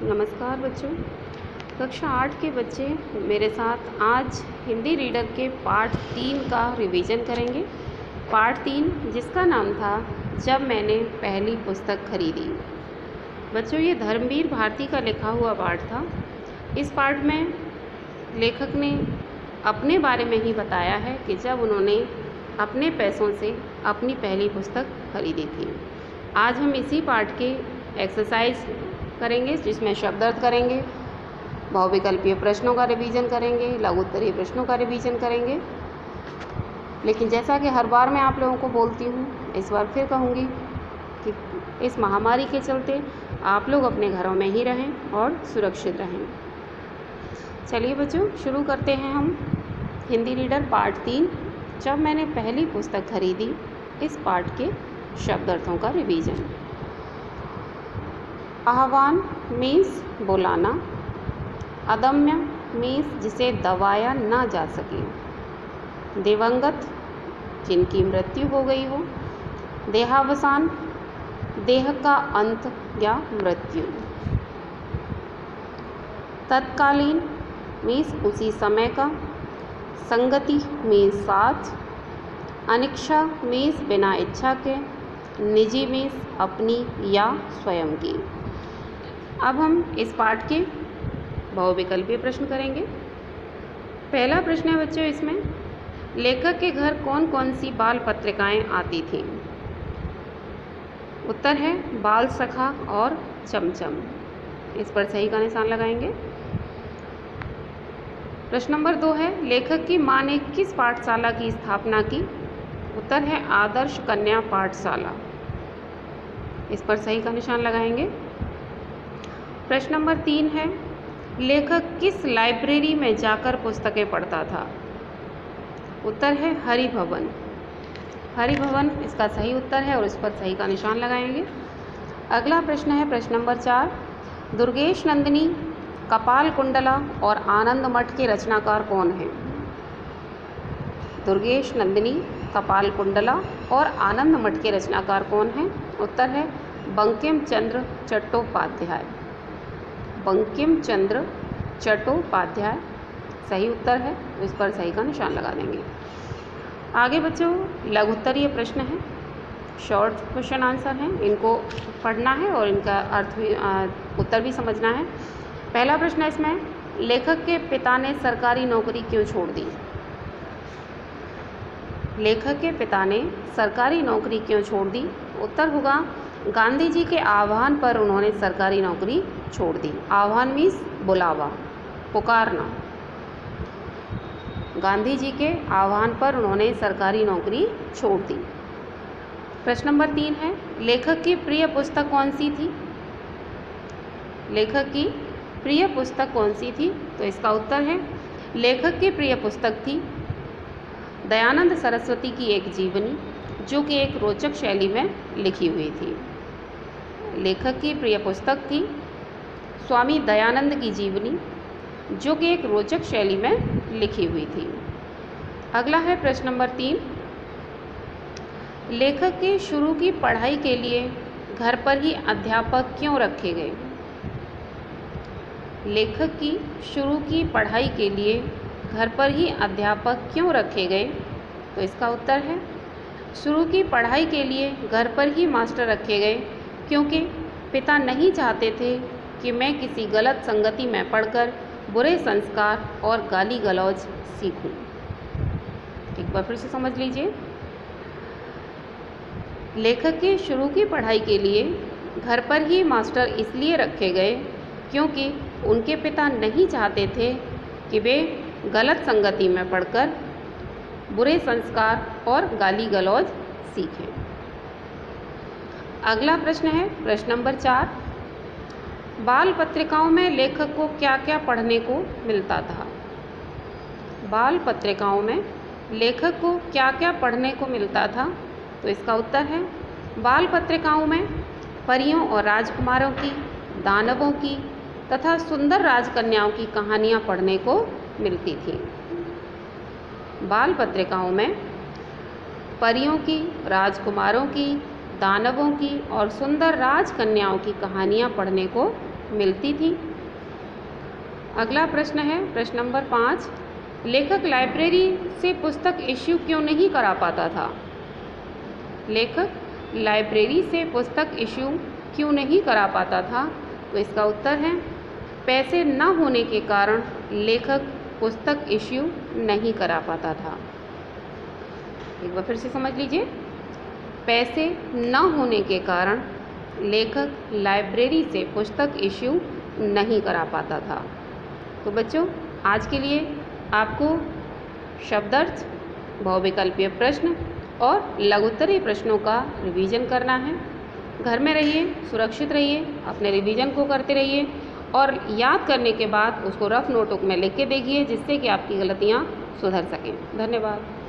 नमस्कार बच्चों। कक्षा 8 के बच्चे मेरे साथ आज हिंदी रीडर के पार्ट 3 का रिवीजन करेंगे। पार्ट 3 जिसका नाम था जब मैंने पहली पुस्तक खरीदी। बच्चों, ये धर्मवीर भारती का लिखा हुआ पार्ट था। इस पार्ट में लेखक ने अपने बारे में ही बताया है कि जब उन्होंने अपने पैसों से अपनी पहली पुस्तक खरीदी थी। आज हम इसी पार्ट के एक्सरसाइज करेंगे जिसमें शब्दार्थ करेंगे, बहुविकल्पीय प्रश्नों का रिवीजन करेंगे, लघु उत्तरीय प्रश्नों का रिवीजन करेंगे। लेकिन जैसा कि हर बार मैं आप लोगों को बोलती हूँ, इस बार फिर कहूँगी कि इस महामारी के चलते आप लोग अपने घरों में ही रहें और सुरक्षित रहें। चलिए बच्चों, शुरू करते हैं हम हिंदी रीडर पार्ट 3 जब मैंने पहली पुस्तक खरीदी। इस पार्ट के शब्दार्थों का रिवीजन। आह्वान मीन्स बुलाना, अदम्य मीन्स जिसे दबाया ना जा सके, दिवंगत जिनकी मृत्यु हो गई हो, देहावसान देह का अंत या मृत्यु, तत्कालीन मीन्स उसी समय का, संगति मीन्स साथ, अनिच्छा मीन्स बिना इच्छा के, निजी मीन्स अपनी या स्वयं की। अब हम इस पाठ के बहुविकल्पीय प्रश्न करेंगे। पहला प्रश्न है बच्चों, इसमें लेखक के घर कौन कौन सी बाल पत्रिकाएं आती थीं? उत्तर है बाल सखा और चमचम। इस पर सही का निशान लगाएंगे। प्रश्न नंबर 2 है लेखक की मां ने किस पाठशाला की स्थापना की? उत्तर है आदर्श कन्या पाठशाला। इस पर सही का निशान लगाएंगे। प्रश्न नंबर 3 है लेखक किस लाइब्रेरी में जाकर पुस्तकें पढ़ता था? उत्तर है हरि भवन। हरि भवन इसका सही उत्तर है और इस पर सही का निशान लगाएंगे। अगला प्रश्न है प्रश्न नंबर 4, दुर्गेश नंदिनी, कपाल कुंडला और आनंद मठ के रचनाकार कौन हैं? दुर्गेश नंदिनी, कपाल कुंडला और आनंद मठ के रचनाकार कौन हैं? उत्तर है बंकिम चंद्र चट्टोपाध्याय। बंकिम चंद्र चट्टोपाध्याय सही उत्तर है, इस पर सही का निशान लगा देंगे। आगे बच्चों लघु उत्तरीय प्रश्न हैं, शॉर्ट क्वेश्चन आंसर हैं, इनको पढ़ना है और इनका अर्थ भी उत्तर भी समझना है। पहला प्रश्न है इसमें लेखक के पिता ने सरकारी नौकरी क्यों छोड़ दी? लेखक के पिता ने सरकारी नौकरी क्यों छोड़ दी? उत्तर होगा गांधी जी के आह्वान पर उन्होंने सरकारी नौकरी छोड़ दी। आह्वान मीन्स बुलावा, पुकारना। गांधी जी के आह्वान पर उन्होंने सरकारी नौकरी छोड़ दी। प्रश्न नंबर 3 है लेखक की प्रिय पुस्तक कौन सी थी? लेखक की प्रिय पुस्तक कौन सी थी? तो इसका उत्तर है लेखक की प्रिय पुस्तक थी दयानंद सरस्वती की एक जीवनी, जो कि एक रोचक शैली में लिखी हुई थी। लेखक की प्रिय पुस्तक थी स्वामी दयानंद की जीवनी, जो कि एक रोचक शैली में लिखी हुई थी। अगला है प्रश्न नंबर 3, लेखक के शुरू की पढ़ाई के लिए घर पर ही अध्यापक क्यों रखे गए? लेखक की शुरू की पढ़ाई के लिए घर पर ही अध्यापक क्यों रखे गए? तो इसका उत्तर है शुरू की पढ़ाई के लिए घर पर ही मास्टर रखे गए क्योंकि पिता नहीं चाहते थे कि मैं किसी गलत संगति में पढ़कर बुरे संस्कार और गाली गलौज सीखूं। एक बार फिर से समझ लीजिए। लेखक के शुरू की पढ़ाई के लिए घर पर ही मास्टर इसलिए रखे गए क्योंकि उनके पिता नहीं चाहते थे कि वे गलत संगति में पढ़कर बुरे संस्कार और गाली गलौज सीखें। अगला प्रश्न है प्रश्न नंबर 4, बाल पत्रिकाओं में लेखक को क्या क्या पढ़ने को मिलता था? बाल पत्रिकाओं में लेखक को क्या क्या पढ़ने को मिलता था? तो इसका उत्तर है बाल पत्रिकाओं में परियों और राजकुमारों की, दानवों की तथा सुंदर राजकन्याओं की कहानियाँ पढ़ने को मिलती थी। बाल पत्रिकाओं में परियों की, राजकुमारों की, दानवों की और सुंदर राजकन्याओं की कहानियाँ पढ़ने को मिलती थी। अगला प्रश्न है प्रश्न नंबर 5, लेखक लाइब्रेरी से पुस्तक इश्यू क्यों नहीं करा पाता था? लेखक लाइब्रेरी से पुस्तक इश्यू क्यों नहीं करा पाता था? तो इसका उत्तर है पैसे न होने के कारण लेखक पुस्तक इश्यू नहीं करा पाता था। एक बार फिर से समझ लीजिए, पैसे न होने के कारण लेखक लाइब्रेरी से पुस्तक इश्यू नहीं करा पाता था। तो बच्चों, आज के लिए आपको शब्दार्थ, बहुविकल्पीय प्रश्न और लघुत्तरीय प्रश्नों का रिवीजन करना है। घर में रहिए, सुरक्षित रहिए, अपने रिवीजन को करते रहिए और याद करने के बाद उसको रफ नोटबुक में लिख के देखिए, जिससे कि आपकी गलतियाँ सुधर सकें। धन्यवाद।